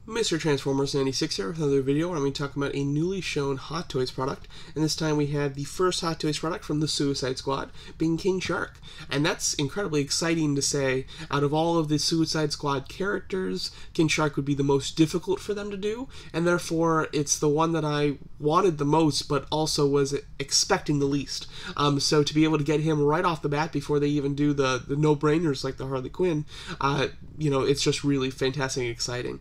Mr. Transformers 96 here with another video where I'm going to talk about a newly shown Hot Toys product, and this time we have the first Hot Toys product from the Suicide Squad, being King Shark. And that's incredibly exciting to say. Out of all of the Suicide Squad characters, King Shark would be the most difficult for them to do, and therefore it's the one that I wanted the most, but also was expecting the least. So to be able to get him right off the bat before they even do the no-brainers like the Harley Quinn, it's just really fantastic and exciting.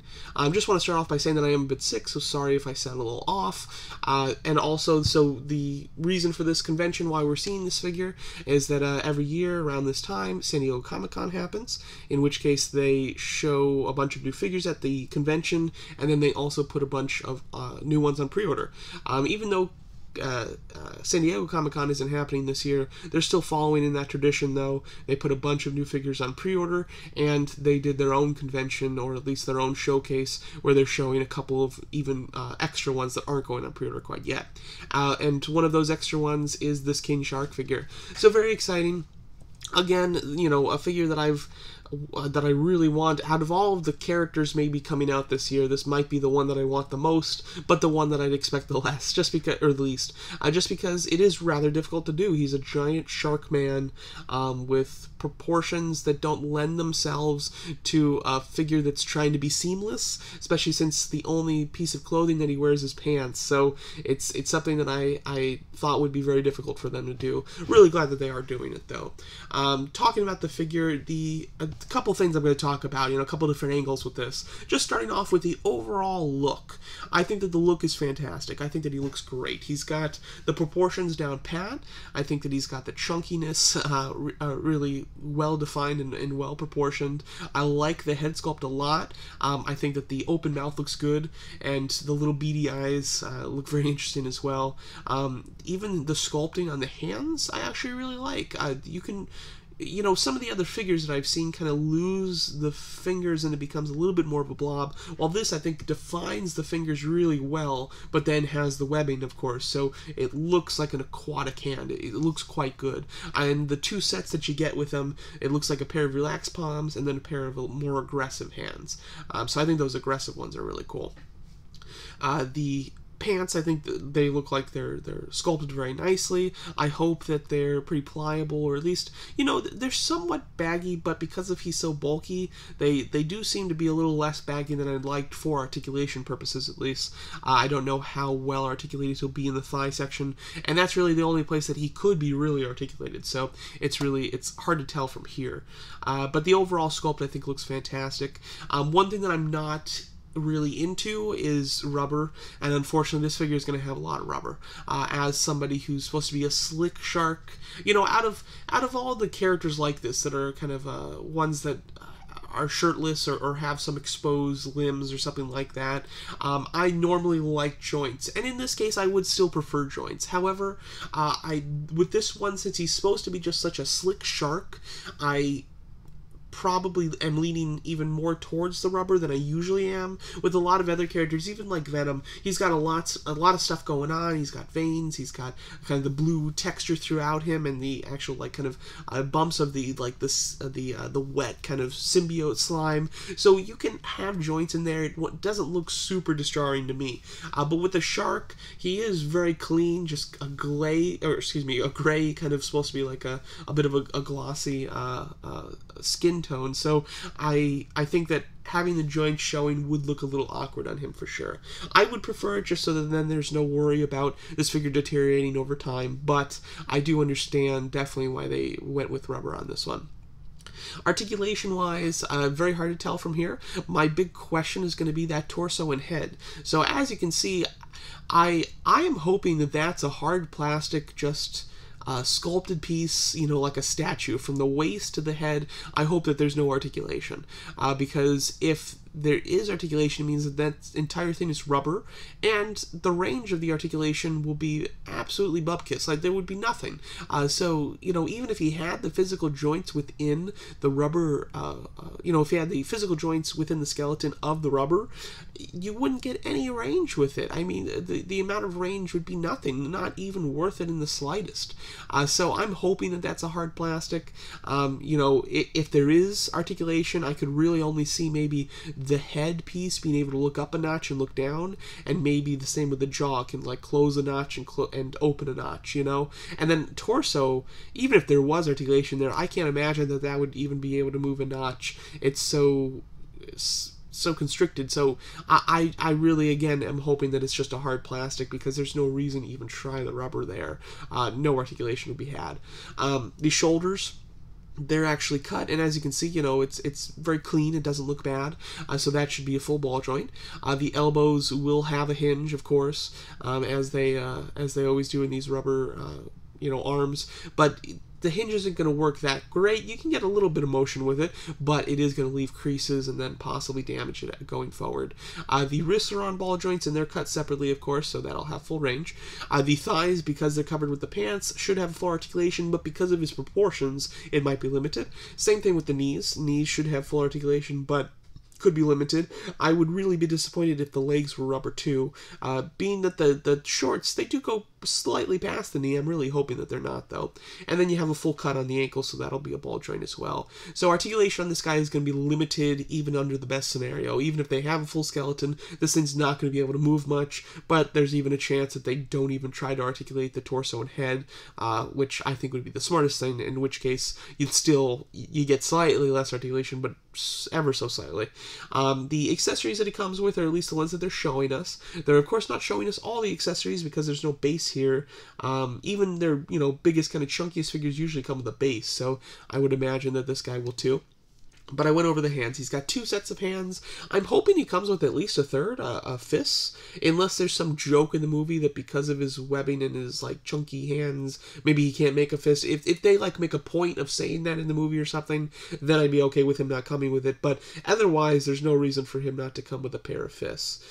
Just want to start off by saying that I am a bit sick, so sorry if I sound a little off. And also, so the reason for this convention, why we're seeing this figure, is that every year around this time, San Diego Comic-Con happens, in which case they show a bunch of new figures at the convention, and then they also put a bunch of new ones on pre-order. Even though San Diego Comic-Con isn't happening this year, they're still following in that tradition, though. They put a bunch of new figures on pre-order, and they did their own convention, or at least their own showcase, where they're showing a couple of even extra ones that aren't going on pre-order quite yet. And one of those extra ones is this King Shark figure. So very exciting. Again, a figure that I really want. Out of all of the characters maybe coming out this year, this might be the one that I want the most, but the one that I'd expect the less, just because it is rather difficult to do. He's a giant shark man with proportions that don't lend themselves to a figure that's trying to be seamless, especially since the only piece of clothing that he wears is pants. So it's something that I thought would be very difficult for them to do. Really glad that they are doing it, though. Talking about the figure, a couple things I'm going to talk about, a couple different angles with this. Just starting off with the overall look. I think that the look is fantastic. I think that he looks great. He's got the proportions down pat. I think that he's got the chunkiness really well defined and well proportioned. I like the head sculpt a lot. I think that the open mouth looks good, and the little beady eyes look very interesting as well. Even the sculpting on the hands, I actually really like. Some of the other figures that I've seen kind of lose the fingers and it becomes a little bit more of a blob, while this, I think, defines the fingers really well, but then has the webbing, of course, so it looks like an aquatic hand. It looks quite good. And the two sets that you get with them, it looks like a pair of relaxed palms and then a pair of more aggressive hands. So I think those aggressive ones are really cool. The pants, I think they look like they're sculpted very nicely. I hope that they're pretty pliable, or at least, they're somewhat baggy, but because he's so bulky, they do seem to be a little less baggy than I'd liked for articulation purposes, at least. I don't know how well articulated he'll be in the thigh section, and that's really the only place that he could be really articulated, so it's hard to tell from here. But the overall sculpt, I think, looks fantastic. One thing that I'm not really into is rubber, and unfortunately this figure is going to have a lot of rubber. As somebody who's supposed to be a slick shark, out of all the characters like this that are kind of ones that are shirtless or have some exposed limbs or something like that, I normally like joints, and in this case I would still prefer joints. However, with this one, since he's supposed to be just such a slick shark, I probably am leaning even more towards the rubber than I usually am. With a lot of other characters, even like Venom, he's got a lot of stuff going on. He's got veins, he's got kind of the blue texture throughout him, and the actual kind of bumps of the wet kind of symbiote slime. So you can have joints in there. It doesn't look super disjarring to me. But with the shark, he is very clean, just a gray kind of, supposed to be like a bit of a glossy skin tone, so I think that having the joints showing would look a little awkward on him for sure. I would prefer it just so that then there's no worry about this figure deteriorating over time, but I do understand definitely why they went with rubber on this one. Articulation-wise, very hard to tell from here. My big question is going to be that torso and head. So as you can see, I am hoping that that's a hard plastic, just sculpted piece, like a statue. From the waist to the head, I hope that there's no articulation, because if there is articulation, it means that that entire thing is rubber, and the range of the articulation will be absolutely bupkis. Like, there would be nothing. So, even if he had the physical joints within the rubber, if he had the physical joints within the skeleton of the rubber, you wouldn't get any range with it. I mean, the amount of range would be nothing, not even worth it in the slightest. So I'm hoping that that's a hard plastic. If there is articulation, I could really only see maybe the head piece being able to look up a notch and look down, and maybe the same with the jaw, can like close a notch and open a notch, you know. And then torso, even if there was articulation there, I can't imagine that would even be able to move a notch. It's so constricted. So I really, again, am hoping that it's just a hard plastic, because there's no reason to even try the rubber there. No articulation would be had. The shoulders, they're actually cut, and as you can see, you know, it's very clean. It doesn't look bad, so that should be a full ball joint. The elbows will have a hinge, of course, as they always do in these rubber arms, but the hinge isn't going to work that great. You can get a little bit of motion with it, but it is going to leave creases and then possibly damage it going forward. The wrists are on ball joints, and they're cut separately, of course, so that'll have full range. The thighs, because they're covered with the pants, should have full articulation, but because of his proportions, it might be limited. Same thing with the knees. Knees should have full articulation, but could be limited. I would really be disappointed if the legs were rubber too. Being that the shorts, they do go slightly past the knee. I'm really hoping that they're not, though. And then you have a full cut on the ankle, so that'll be a ball joint as well. So articulation on this guy is going to be limited even under the best scenario. Even if they have a full skeleton, this thing's not going to be able to move much, but there's even a chance that they don't even try to articulate the torso and head, which I think would be the smartest thing, in which case you get slightly less articulation, but ever so slightly. The accessories that he comes with, or at least the ones that they're showing us, they're of course not showing us all the accessories because there's no base here. Even their biggest, kind of chunkiest figures usually come with a base, so I would imagine that this guy will too. But I went over the hands. He's got 2 sets of hands. I'm hoping he comes with at least a third, fists, unless there's some joke in the movie that because of his webbing and his like chunky hands, maybe he can't make a fist. If they like make a point of saying that in the movie or something, then I'd be okay with him not coming with it. But otherwise, there's no reason for him not to come with a pair of fists.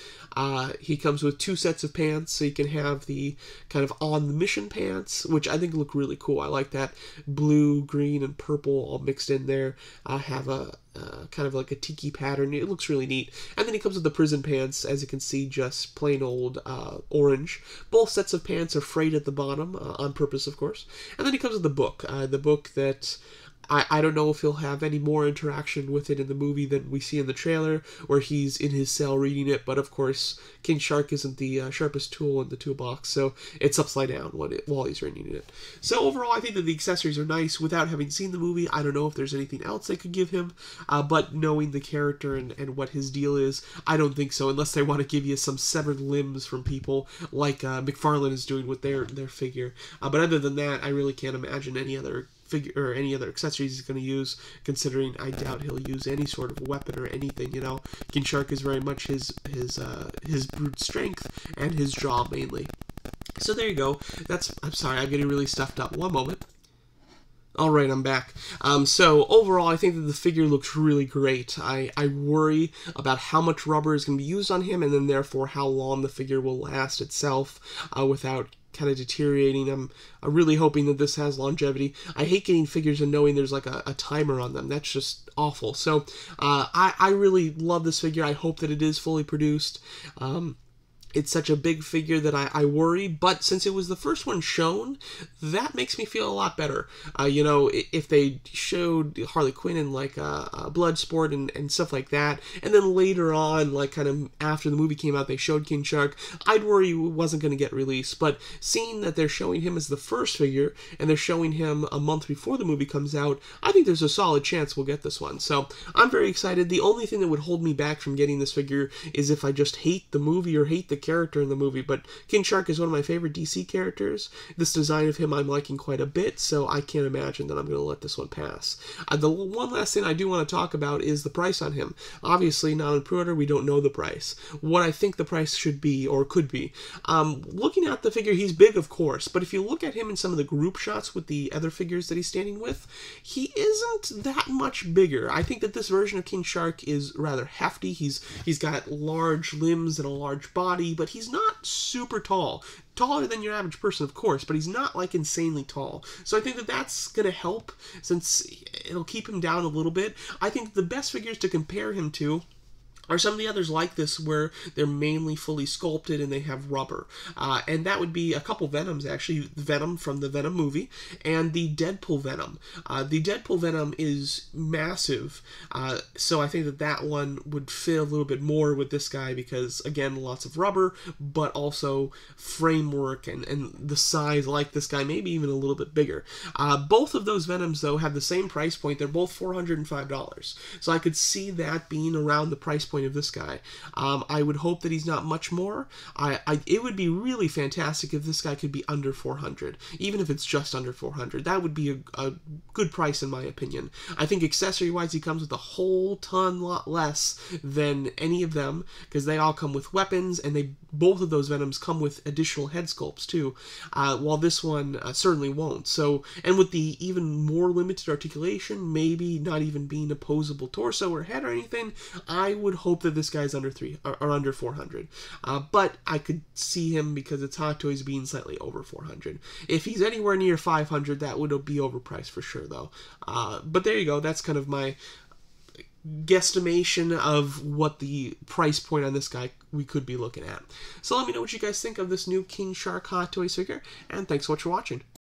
He comes with 2 sets of pants, so you can have the kind of on-the-mission pants, which I think look really cool. I like that blue, green, and purple all mixed in there. Have a kind of like a tiki pattern. It looks really neat. And then he comes with the prison pants, as you can see, just plain old orange. Both sets of pants are frayed at the bottom, on purpose, of course. And then he comes with the book that I don't know if he'll have any more interaction with it in the movie than we see in the trailer, where he's in his cell reading it, but of course, King Shark isn't the sharpest tool in the toolbox, so it's upside down while he's reading it. So overall, I think that the accessories are nice. Without having seen the movie, I don't know if there's anything else they could give him, but knowing the character and what his deal is, I don't think so, unless they want to give you some severed limbs from people, like McFarlane is doing with their figure. But other than that, I really can't imagine any other figure or any other accessories he's going to use, considering I doubt he'll use any sort of weapon or anything. King Shark is very much his brute strength and his jaw mainly. So there you go. I'm sorry, I'm getting really stuffed up. One moment. Alright, I'm back. So overall, I think that the figure looks really great. I worry about how much rubber is going to be used on him, and then therefore how long the figure will last itself without kind of deteriorating. I'm really hoping that this has longevity. I hate getting figures and knowing there's like a timer on them. That's just awful. So I really love this figure. I hope that it is fully produced. It's such a big figure that I worry, but since it was the first one shown, that makes me feel a lot better. If they showed Harley Quinn in like Bloodsport and stuff like that, and then later on, like kind of after the movie came out, they showed King Shark, I'd worry it wasn't going to get released. But seeing that they're showing him as the first figure, and they're showing him a month before the movie comes out, I think there's a solid chance we'll get this one. So I'm very excited. The only thing that would hold me back from getting this figure is if I just hate the movie or hate the character in the movie, but King Shark is one of my favorite DC characters. This design of him I'm liking quite a bit, so I can't imagine that I'm going to let this one pass. The one last thing I do want to talk about is the price on him. Obviously, not on pre-order, we don't know the price. What I think the price should be, or could be. Looking at the figure, he's big, of course, but if you look at him in some of the group shots with the other figures that he's standing with, he isn't that much bigger. I think that this version of King Shark is rather hefty. He's got large limbs and a large body, but he's not super tall. Taller than your average person, of course, but he's not like insanely tall. So I think that that's going to help, since it'll keep him down a little bit. I think the best figures to compare him to Are some of the others like this where they're mainly fully sculpted and they have rubber? And that would be a couple Venoms, actually. Venom from the Venom movie and the Deadpool Venom. The Deadpool Venom is massive, so I think that that one would fit a little bit more with this guy because, again, lots of rubber, but also framework and the size like this guy, maybe even a little bit bigger. Both of those Venoms, though, have the same price point. They're both $405. So I could see that being around the price point of this guy. I would hope that he's not much more. It would be really fantastic if this guy could be under 400, even if it's just under 400. That would be a good price in my opinion. I think accessory-wise, he comes with a whole lot less than any of them because they all come with weapons, and both of those Venoms come with additional head sculpts too, while this one certainly won't. So, and with the even more limited articulation, maybe not even being opposable torso or head or anything, I would hope that this guy's under under 400. But I could see him, because it's Hot Toys, being slightly over 400. If he's anywhere near 500, that would be overpriced for sure, though. But there you go. That's kind of my guesstimation of what the price point on this guy we could be looking at. So let me know what you guys think of this new King Shark Hot Toys figure, and thanks so much for watching.